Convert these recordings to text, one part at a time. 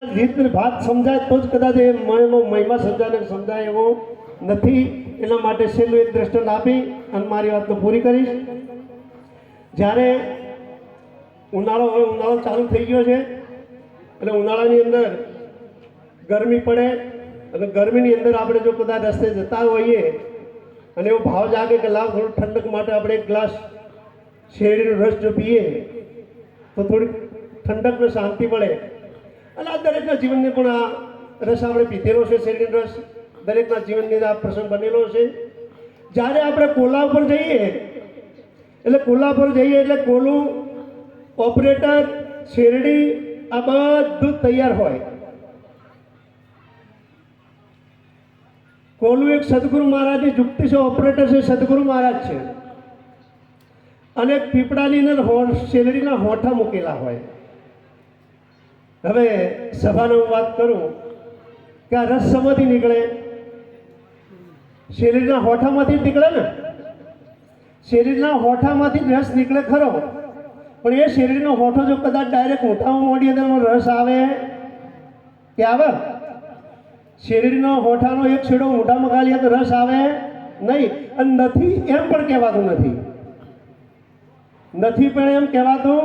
રીત ભાત સમજાય તો જ કદાચ એ મહિમા સમજાય એવો નથી. એના માટે છેલ્લું એક દ્રષ્ટાંત આપી અને મારી વાતને પૂરી કરીશ. જ્યારે ઉનાળો ચાલુ થઈ ગયો છે એટલે ઉનાળાની અંદર ગરમી પડે અને ગરમીની અંદર આપણે જો કદાચ રસ્તે જતા હોઈએ અને એવો ભાવ જાગે કે લાવ થોડું ઠંડક માટે આપણે એક ગ્લાસ શેરડીનો રસ જો પીએ તો થોડી ઠંડક ને શાંતિ મળે. અને આ દરેકના જીવનને પણ આ રસ આપણે પીધેલો છે. શેરડીનો રસ દરેકના જીવનની આ પ્રસંગ બનેલો છે. જ્યારે આપણે કોલા ઉપર જઈએ એટલે કોલું ઓપરેટર શેરડી આ બધું તૈયાર હોય. કોલું એક સદગુરુ મહારાજની યુક્તિ છે. ઓપરેટર છે સદગુરુ મહારાજ છે. અને પીપળાની અંદર શેરડીના હોઠા મૂકેલા હોય. હવે સભાને હું વાત કરું કે આ રસ શેમાંથી નીકળે? શેરડીના હોઠામાંથી જ નીકળે ને. શેરડીના હોઠામાંથી જ રસ નીકળે ખરો, પણ એ શેરડીનો હોઠો જો કદાચ ડાયરેક્ટ મોઢામાં મોડી અંદરનો રસ આવે કે આવે? શેરડીનો હોઠાનો એક છેડો મોઢામાં ગાળીએ તો રસ આવે નહીં. અને નથી એમ પણ કહેવાતું નથી પણ એમ કહેવાતું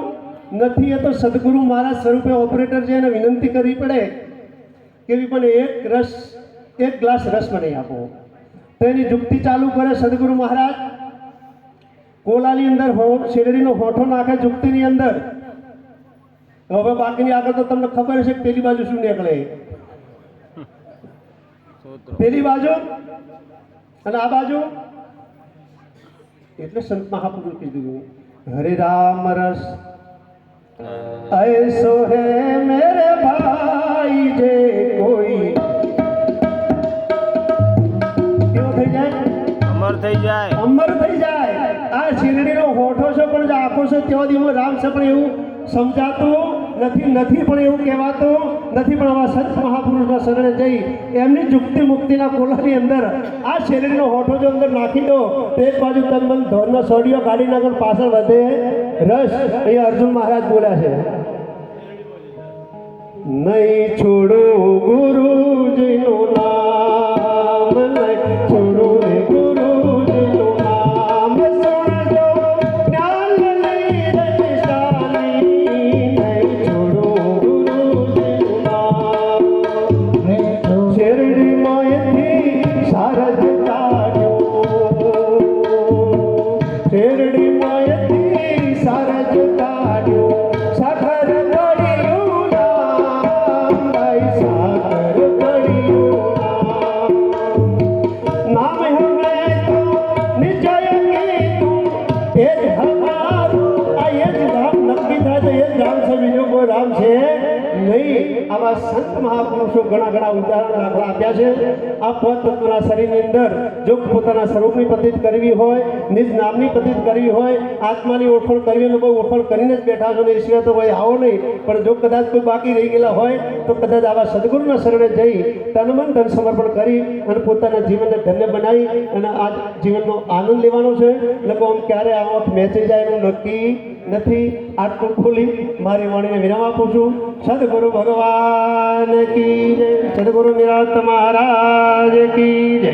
નથી. એ તો સદગુરુ મહારાજ સ્વરૂપે ઓપરેટર છે એને વિનંતી કરવી પડે કે પણ એક ગ્લાસ રસ મને આપો. તો એની યુક્તિ ચાલુ કરે સદગુરુ મહારાજ. કોલાની અંદર શેરડીનો હોઠો નાખે યુક્તિની અંદર. હવે બાકીની આગળ તો તમને ખબર છે કે પેલી બાજુ શું નીકળે, પેલી બાજુ અને આ બાજુ. એટલે સંત મહાપુરુષ કીધું હરે રામ રસ ऐसो है मेरे भाई जे कोई કેવો થઈ જાય? અમર થઈ જાય. આ શેરડીનો હોઠો છે પણ જે આંખો છે તેઓ દીવો રામ છે પણ એવું સમજાતું નથી પણ એવું કહેવાતું નથી. પણ આવા સંત મહાપુરુષના શરણે જઈ એમની યુક્તિ મુક્તિના કોલાની અંદર આ શેરડીનો હોઠો જો અંદર નાખી દો તો એક બાજુ તનમન ધોરનો સોડિયો કાઢી નાખો, પાછળ વધે રસ. અહીંયા અર્જુન મહારાજ બોલ્યા છે નહીં છોડો ગુરુજીનું નામ, નહીં છોડો રે ગુરુજીનું નામ. સુણજો જ્ઞાન લઈ રજશાલી, નહીં છોડો ગુરુજીનું નામ. શેરડી મોયથી સારજ કાઢ્યો, શેરડી મોયથી સારજ કાઢ્યો. સાખર પડ્યું નામ, ભાઈ સાખર પડ્યું નામ. હવે તો નિશ્ચય કીધું એ જ હમારું. આ એ જ રામ નક્કી થાય તો એ જ રામ છે, બીજો કોઈ રામ છે નહીં. આવા સંત મહાપુરુષો ઘણા ઉદાહરણ દાખલા આપ્યા છે. આ પોતપોતાના શરીરની અંદર જો પોતાના સ્વરૂપની પ્રતીત કરવી હોય, નિજ નામની પ્રતીત કરવી હોય, આત્માની ઓળખાણ કરવી હોય, બહુ ઓળખાણ કરીને જ બેઠા છો ને એ સિવાય તો ભાઈ આવો નહીં. પણ જો કદાચ કોઈ બાકી રહી ગયેલા હોય તો કદાચ આવા સદગુરુના શરણે જઈ તનમન ધન સમર્પણ કરી અને પોતાના જીવનને ધન્ય બનાવી અને આ જીવનનો આનંદ લેવાનો છે. લોકો આમ ક્યારે આવો મેચી જાય એનું નક્કી નથી. આટલું ખોલી મારી વાણીને વિરામ આપું છું. સદગુરુ ભગવાન કી જય, સદગુરુ નિરાંત મહારાજ કી જય.